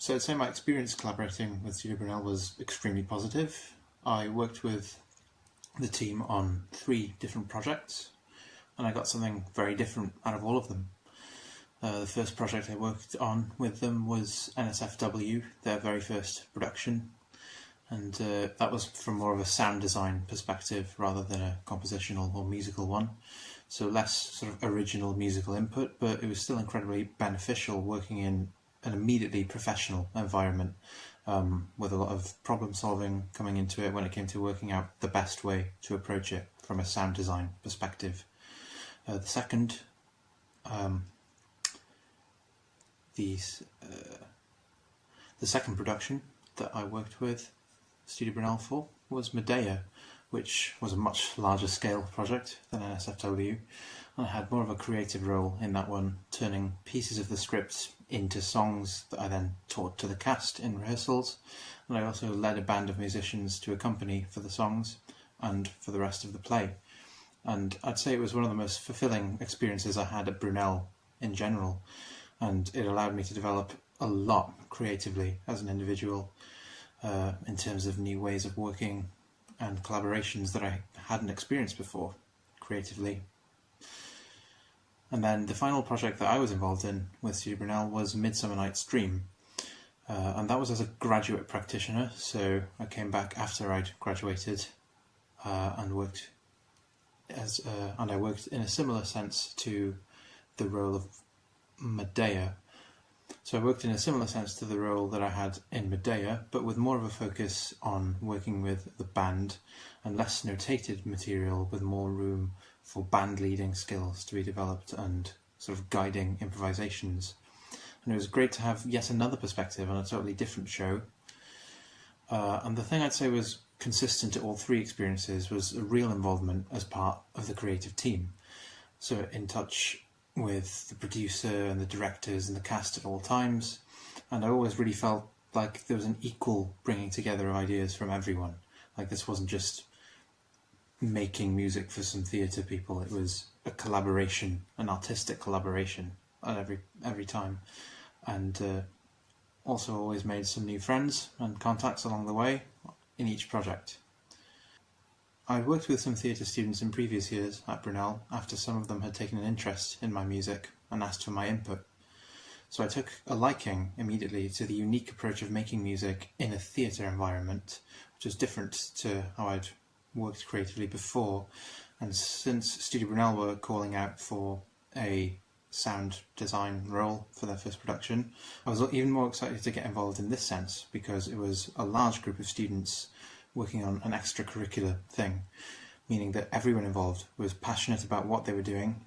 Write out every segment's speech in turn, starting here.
So I'd say my experience collaborating with Studio Brunel was extremely positive. I worked with the team on 3 different projects, and I got something very different out of all of them. The first project I worked on with them was NSFW, their very first production, and that was from more of a sound design perspective rather than a compositional or musical one. So less sort of original musical input, but it was still incredibly beneficial working in an immediately professional environment, with a lot of problem solving coming into it when it came to working out the best way to approach it from a sound design perspective. The second production that I worked with Studio Brunel for was Medea, which was a much larger scale project than NSFW, and I had more of a creative role in that one, turning pieces of the script into songs that I then taught to the cast in rehearsals, and I also led a band of musicians to accompany for the songs and for the rest of the play. And I'd say it was one of the most fulfilling experiences I had at Brunel in general, and it allowed me to develop a lot creatively as an individual, in terms of new ways of working and collaborations that I hadn't experienced before creatively. And then the final project that I was involved in with Studio Brunel was Midsummer Night's Dream, and that was as a graduate practitioner, so I came back after I'd graduated and worked I worked in a similar sense to the role of Medea. So I worked in a similar sense to the role that I had in Medea, but with more of a focus on working with the band and less notated material, with more room for band leading skills to be developed and sort of guiding improvisations. And it was great to have yet another perspective on a totally different show. And the thing I'd say was consistent to all 3 experiences was a real involvement as part of the creative team. So in touch with the producer and the directors and the cast at all times, and I always really felt like there was an equal bringing together of ideas from everyone. Like, this wasn't just making music for some theatre people, it was a collaboration, an artistic collaboration at every time, and also always made some new friends and contacts along the way in each project. I worked with some theatre students in previous years at Brunel after some of them had taken an interest in my music and asked for my input. So I took a liking immediately to the unique approach of making music in a theatre environment, which was different to how I'd worked creatively before. And since Studio Brunel were calling out for a sound design role for their first production, I was even more excited to get involved in this sense, because it was a large group of students working on an extracurricular thing, meaning that everyone involved was passionate about what they were doing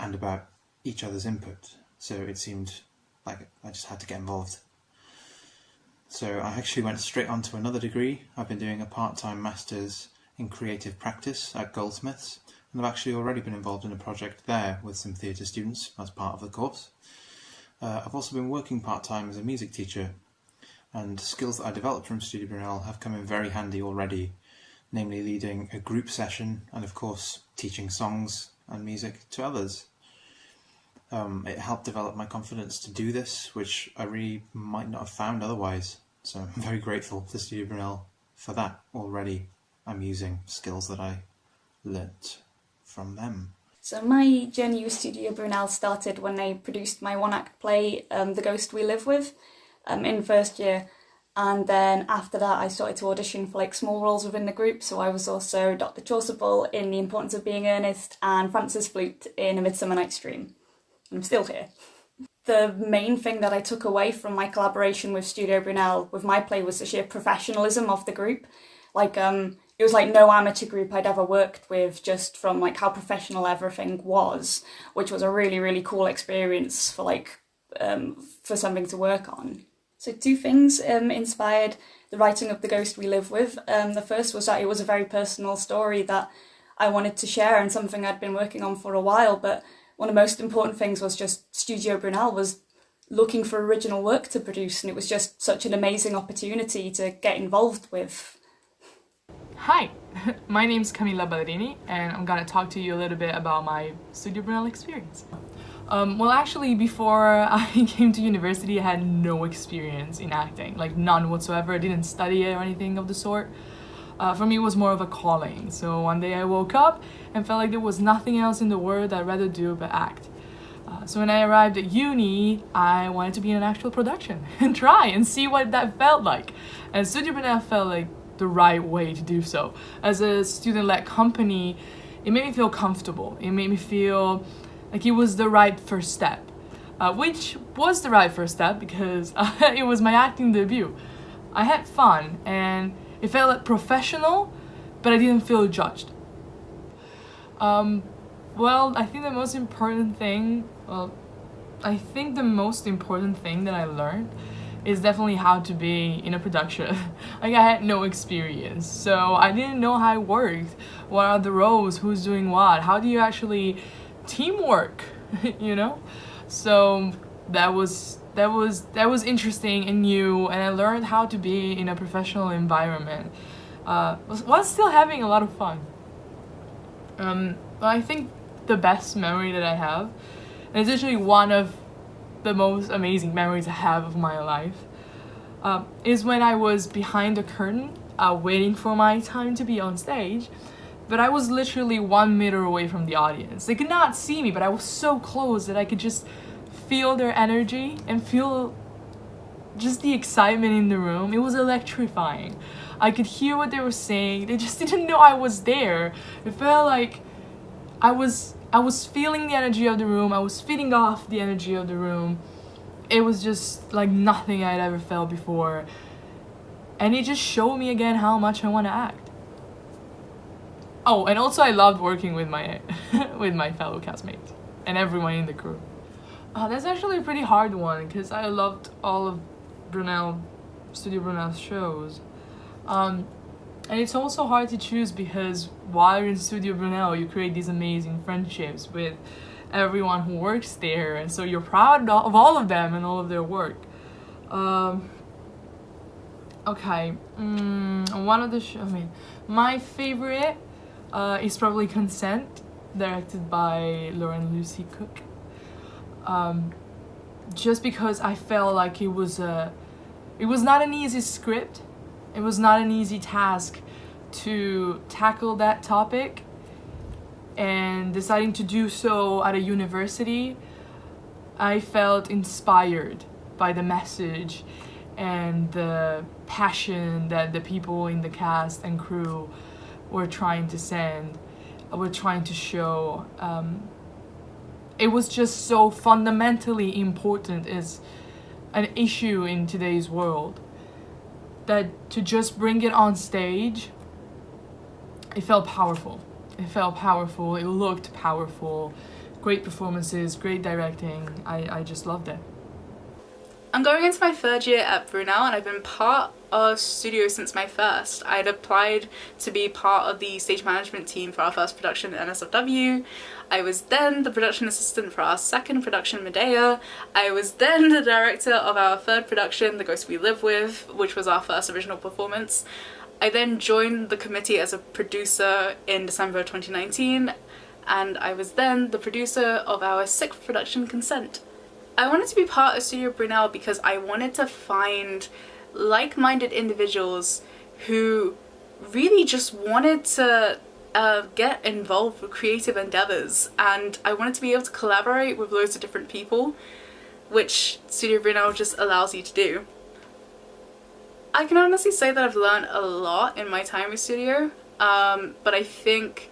and about each other's input. So it seemed like I just had to get involved. So I actually went straight on to another degree. I've been doing a part-time master's in creative practice at Goldsmiths, and I've actually already been involved in a project there with some theatre students as part of the course. I've also been working part-time as a music teacher, and skills that I developed from Studio Brunel have come in very handy already, namely leading a group session and of course teaching songs and music to others. It helped develop my confidence to do this, which I really might not have found otherwise, so I'm very grateful to Studio Brunel for that. Already I'm using skills that I learnt from them. So my journey with Studio Brunel started when I produced my one-act play, The Ghost We Live With, in first year, and then after that I started to audition for small roles within the group. So I was also Dr. Chaucerbull in The Importance of Being Earnest and Francis Flute in A Midsummer Night's Dream. I'm still here. The main thing that I took away from my collaboration with Studio Brunel with my play was the sheer professionalism of the group. It was like no amateur group I'd ever worked with, just from how professional everything was, which was a really, really cool experience for something to work on. So 2 things inspired the writing of The Ghost We Live With. The first was that it was a very personal story that I wanted to share and something I'd been working on for a while, but one of the most important things was just Studio Brunel was looking for original work to produce, and it was just such an amazing opportunity to get involved with. Hi, my name's Camilla Ballerini, and I'm gonna talk to you a little bit about my Studio Brunel experience. Well, actually, before I came to university, I had no experience in acting, like none whatsoever. I didn't study it or anything of the sort. For me, it was more of a calling. So one day I woke up and felt like there was nothing else in the world I'd rather do but act. So when I arrived at uni, I wanted to be in an actual production and try and see what that felt like. And Studio Brunel felt like the right way to do so. As a student-led company, it made me feel comfortable. It made me feel like it was the right first step, which was the right first step because it was my acting debut. I had fun and it felt like professional, but I didn't feel judged. Well, I think the most important thing that I learned is definitely how to be in a production. Like I had no experience, so I didn't know how it worked. What are the roles? Who's doing what? How do you actually teamwork? You know? So that was interesting and new, and I learned how to be in a professional environment while still having a lot of fun. I think the best memory that I have, and it's actually one of the most amazing memories I have of my life, is when I was behind the curtain waiting for my time to be on stage, but I was literally 1 meter away from the audience. They could not see me, but I was so close that I could just feel their energy and feel just the excitement in the room. It was electrifying. I could hear what they were saying. They just didn't know I was there. It felt like I was feeling the energy of the room. I was feeding off the energy of the room. It was just like nothing I'd ever felt before. And it just showed me again how much I want to act. Oh, and also I loved working with my with my fellow castmates and everyone in the crew. That's actually a pretty hard one because I loved all of Studio Brunel's shows. And it's also hard to choose because while you're in Studio Brunel, you create these amazing friendships with everyone who works there, and so you're proud of all of them and all of their work. Okay, one of the my favorite is probably Consent, directed by Lauren Lucy Cook. Just because I felt like it was not an easy script. It was not an easy task to tackle that topic, and deciding to do so at a university, I felt inspired by the message and the passion that the people in the cast and crew were trying to show. It was just so fundamentally important as an issue in today's world that to just bring it on stage, it felt powerful. It looked powerful. Great performances, great directing. I just loved it. I'm going into my third year at Brunel, and I've been part of studio since my first. I'd applied to be part of the stage management team for our first production at NSFW. I was then the production assistant for our second production, Medea. I was then the director of our third production, The Ghost We Live With, which was our first original performance. I then joined the committee as a producer in December 2019, and I was then the producer of our sixth production, Consent. I wanted to be part of Studio Brunel because I wanted to find like-minded individuals who really just wanted to get involved with creative endeavours, and I wanted to be able to collaborate with loads of different people, which Studio Brunel just allows you to do. I can honestly say that I've learned a lot in my time with studio, but I think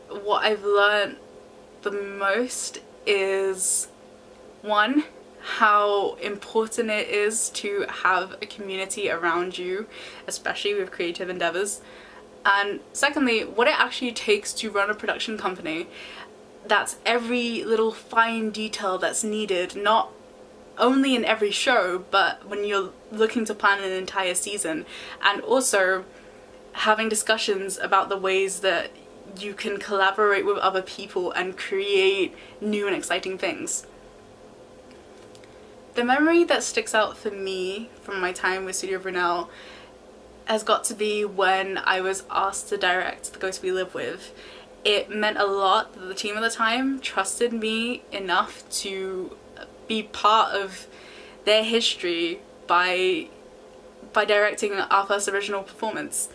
what I've learned the most is, one, how important it is to have a community around you, especially with creative endeavours, and secondly, what it actually takes to run a production company. That's every little fine detail that's needed, not only in every show, but when you're looking to plan an entire season, and also having discussions about the ways that you can collaborate with other people and create new and exciting things. The memory that sticks out for me from my time with Studio Brunel has got to be when I was asked to direct The Ghost We Live With. it meant a lot that the team at the time trusted me enough to be part of their history by directing our first original performance.